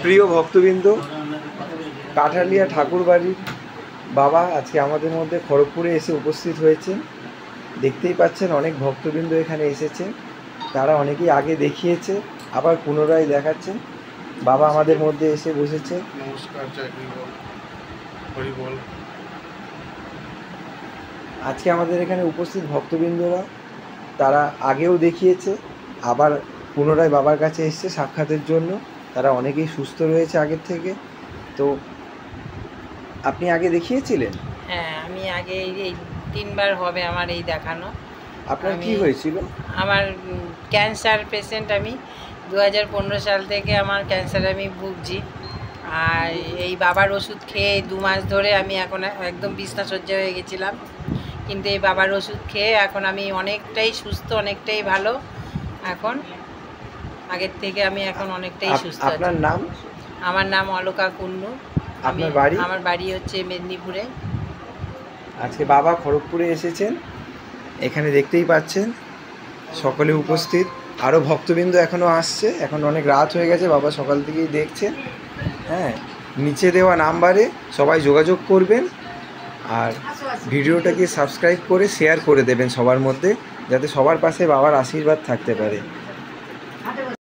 প্রিয় ভক্তবৃন্দ, কাঠালিয়া ঠাকুরবাড়ির বাবা আজকে আমাদের মধ্যে খড়গপুরে এসে উপস্থিত হয়েছেন। দেখতেই পাচ্ছেন অনেক ভক্তবৃন্দ এখানে এসেছেন। তারা অনেকেই আগে দেখিয়েছে, আবার পুনরায় দেখাচ্ছেন। বাবা আমাদের মধ্যে এসে বসেছে। নমস্কার, জয় হরি বল। আজকে আমাদের এখানে উপস্থিত ভক্তবৃন্দরা তারা আগেও দেখিয়েছে, আবার পুনরায় বাবার কাছে এসছে সাক্ষাতের জন্য। তারা অনেকেই সুস্থ রয়েছে আগের থেকে। তো আপনি আগে দেখিয়েছিলেন? হ্যাঁ, আমি আগে এই 3 বার হবে আমার এই দেখানো। আপনার কি হয়েছিল? আমার ক্যান্সার পেশেন্ট। আমি 2015 সাল থেকে আমার ক্যান্সারে আমি ভুগছি। আর এই বাবার ওষুধ খেয়ে 2 মাস ধরে আমি এখন একদম বিছনাসজ্জা হয়ে গেছিলাম, কিন্তু এই বাবার ওষুধ খেয়ে এখন আমি অনেকটাই সুস্থ, অনেকটাই ভালো। এখন আগের থেকে আমি এখন অনেকটাই সুস্থ আছি। আপনার নাম? আমার নাম অলকা কুন্ডু। আপনার বাড়ি? আমার বাড়ি হচ্ছে মেদিনীপুরে। আজকে বাবা খড়গপুরে এসেছেন, এখানে দেখতেই পাচ্ছেন সকলে উপস্থিত। আরও ভক্তবৃন্দ এখনও আসছে, এখন অনেক রাত হয়ে গেছে, বাবা সকাল থেকেই দেখছেন। হ্যাঁ, নিচে দেওয়া নাম্বারে সবাই যোগাযোগ করবেন, আর ভিডিওটাকে সাবস্ক্রাইব করে শেয়ার করে দেবেন সবার মধ্যে, যাতে সবার পাশে বাবার আশীর্বাদ থাকতে পারে।